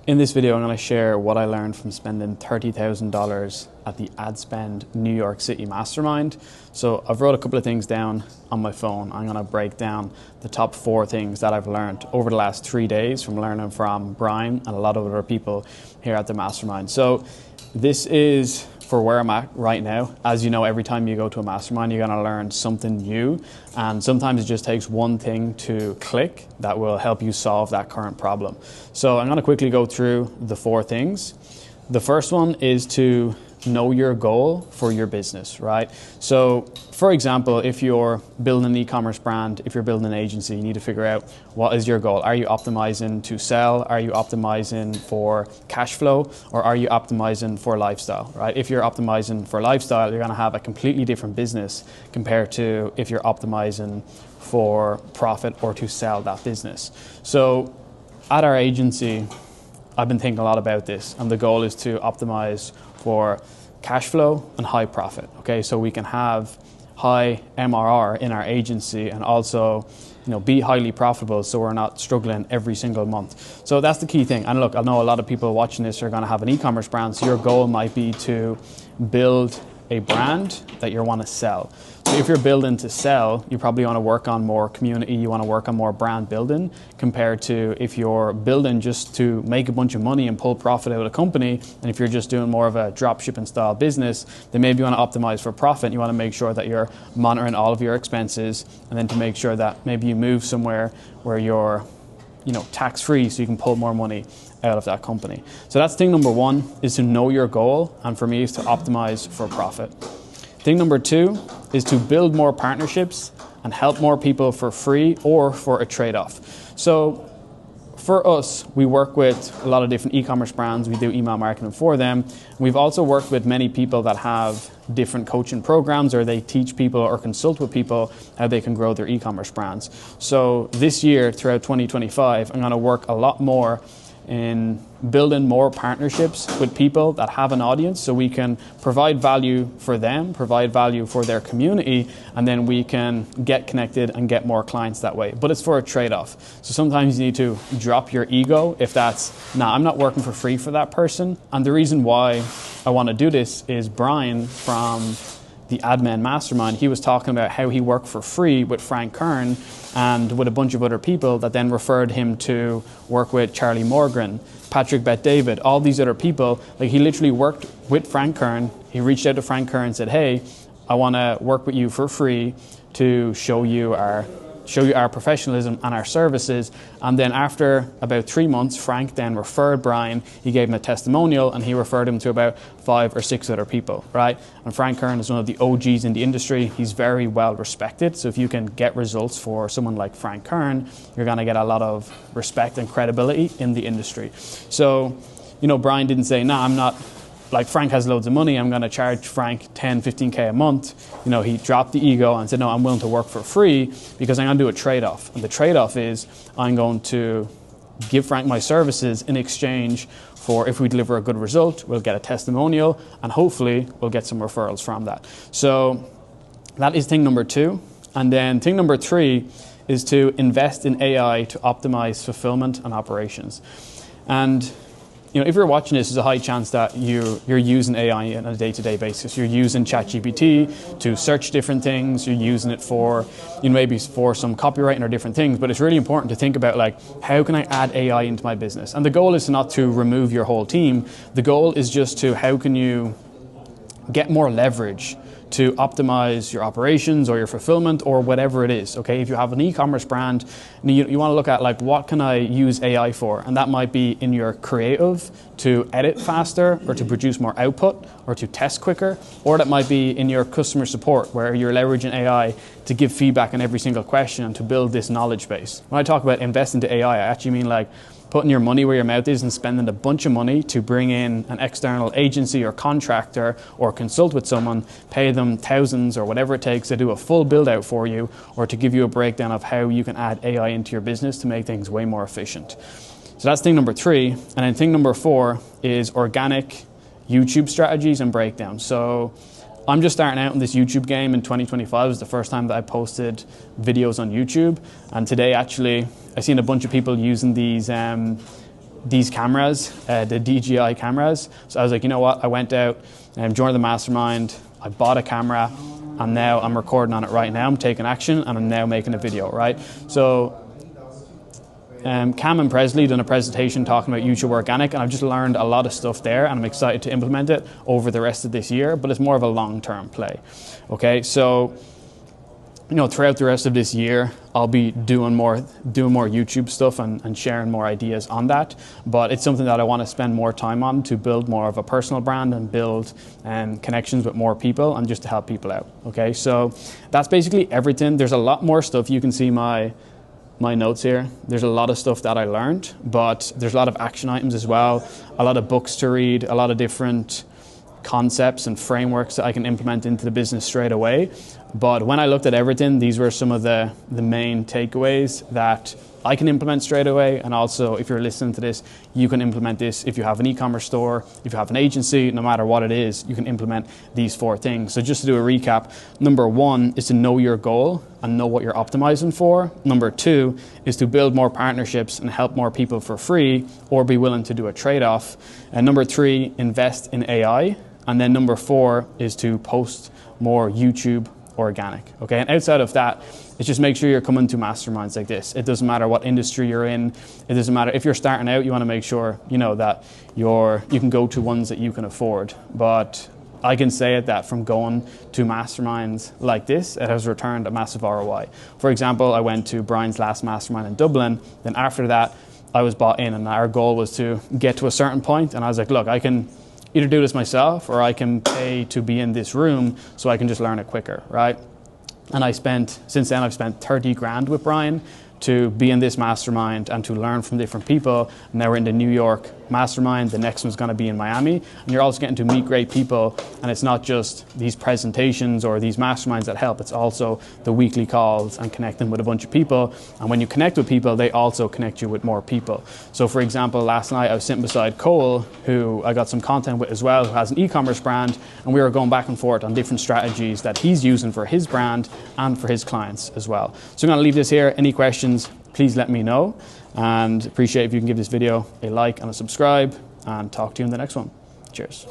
In this video, I'm going to share what I learned from spending $30,000 at the AdMen New York City Mastermind. So I've wrote a couple of things down on my phone. I'm going to break down the top 4 things that I've learned over the last 3 days from learning from Brian and a lot of other people here at the Mastermind. So this is for where I'm at right now. As you know, every time you go to a mastermind, you're gonna learn something new. And sometimes it just takes one thing to click that will help you solve that current problem. So I'm gonna quickly go through the 4 things. The first one is to know your goal for your business, right? So for example, if you're building an e-commerce brand, if you're building an agency, you need to figure out what is your goal. Are you optimizing to sell? Are you optimizing for cash flow? Or are you optimizing for lifestyle, right? If you're optimizing for lifestyle, you're gonna have a completely different business compared to if you're optimizing for profit or to sell that business. So at our agency, I've been thinking a lot about this, and the goal is to optimize for cash flow and high profit. Okay, so we can have high MRR in our agency and also, be highly profitable, so we're not struggling every single month. So that's the key thing. And look, I know a lot of people watching this are going to have an e-commerce brand, so your goal might be to build a brand that you want to sell. So if you're building to sell, you probably want to work on more community, you want to work on more brand building, compared to if you're building just to make a bunch of money and pull profit out of the company. And if you're just doing more of a drop shipping style business, then maybe you want to optimize for profit. You want to make sure that you're monitoring all of your expenses, and then to make sure that maybe you move somewhere where you're tax free, so you can pull more money out of that company. So that's thing number 1, is to know your goal, and for me is to optimize for profit. Thing number 2 is to build more partnerships and help more people for free or for a trade-off. So for us, we work with a lot of different e-commerce brands. We do email marketing for them. We've also worked with many people that have different coaching programs, or they teach people or consult with people how they can grow their e-commerce brands. So this year, throughout 2025, I'm going to work a lot more in building more partnerships with people that have an audience, so we can provide value for them, provide value for their community, and then we can get connected and get more clients that way. But it's for a trade-off. So sometimes you need to drop your ego if that's, I'm not working for free for that person. And the reason why I want to do this is Brian from the AdMen Mastermind, he was talking about how he worked for free with Frank Kern and with a bunch of other people that then referred him to work with Charlie Morgan, Patrick Bet-David, all these other people. Like, he literally worked with Frank Kern. He reached out to Frank Kern and said, hey, I want to work with you for free to show you our professionalism and our services. And then after about 3 months, Frank then referred Brian. He gave him a testimonial, and he referred him to about 5 or 6 other people, right? And Frank Kern is one of the OGs in the industry. He's very well respected. So if you can get results for someone like Frank Kern, you're going to get a lot of respect and credibility in the industry. So, Brian didn't say, I'm not, like, Frank has loads of money, I'm going to charge Frank 10, 15K a month. He dropped the ego and said, no, I'm willing to work for free because I'm going to do a trade-off. And the trade-off is I'm going to give Frank my services in exchange for, if we deliver a good result, we'll get a testimonial, and hopefully we'll get some referrals from that. So that is thing number 2. And then thing number 3 is to invest in AI to optimize fulfillment and operations. And if you're watching this, there's a high chance that you're using AI on a day-to-day basis. You're using ChatGPT to search different things. You're using it for, maybe for some copywriting or different things. But it's really important to think about, like, how can I add AI into my business? And the goal is not to remove your whole team. The goal is just to, how can you get more leverage to optimize your operations or your fulfillment or whatever it is. Okay, if you have an e-commerce brand, you want to look at, like, what can I use AI for? And that might be in your creative to edit faster or to produce more output or to test quicker, or that might be in your customer support where you're leveraging AI to give feedback on every single question and to build this knowledge base. When I talk about invest into AI, I actually mean, like, putting your money where your mouth is and spending a bunch of money to bring in an external agency or contractor or consult with someone, pay them thousands or whatever it takes to do a full build out for you, or to give you a breakdown of how you can add AI into your business to make things way more efficient. So that's thing number 3. And then thing number 4 is organic YouTube strategies and breakdowns. So I'm just starting out in this YouTube game in 2025. It was the first time that I posted videos on YouTube. And today, actually, I've seen a bunch of people using these these cameras, the DJI cameras. So I was like, you know what? I went out and joined the mastermind. I bought a camera, and now I'm recording on it right now. I'm taking action, and I'm now making a video, right? So Cam and Presley done a presentation talking about YouTube Organic, and I've just learned a lot of stuff there, and I'm excited to implement it over the rest of this year, but it's more of a long-term play. Okay, so throughout the rest of this year, I'll be doing more YouTube stuff and sharing more ideas on that. But it's something that I want to spend more time on to build more of a personal brand and build connections with more people and just to help people out. Okay, so that's basically everything. There's a lot more stuff. You can see my notes here. There's a lot of stuff that I learned, but there's a lot of action items as well, a lot of books to read, a lot of different concepts and frameworks that I can implement into the business straight away. But when I looked at everything, these were some of the main takeaways that I can implement straight away. And also, if you're listening to this, you can implement this. If you have an e-commerce store, if you have an agency, no matter what it is, you can implement these 4 things. So just to do a recap, number 1 is to know your goal and know what you're optimizing for. Number 2 is to build more partnerships and help more people for free or be willing to do a trade-off. And number 3, invest in AI. And then number 4 is to post more YouTube organic. Okay, and outside of that, it's just make sure you're coming to masterminds like this. It doesn't matter what industry you're in. It doesn't matter if you're starting out. You want to make sure that you can go to ones that you can afford. But I can say that from going to masterminds like this, it has returned a massive ROI. For example, I went to Brian's last mastermind in Dublin. Then after that, I was bought in, and our goal was to get to a certain point. And I was like, look, I can either do this myself or I can pay to be in this room so I can just learn it quicker, right? And since then I've spent 30 grand with Brian to be in this mastermind and to learn from different people. Now we're in the New York mastermind. The next one's going to be in Miami. And you're also getting to meet great people. And it's not just these presentations or these masterminds that help. It's also the weekly calls and connecting with a bunch of people. And when you connect with people, they also connect you with more people. So for example, last night I was sitting beside Cole, who I got some content with as well, who has an e-commerce brand. And we were going back and forth on different strategies that he's using for his brand and for his clients as well. So I'm going to leave this here. Any questions, please let me know, and appreciate if you can give this video a like and a subscribe, and talk to you in the next one. Cheers.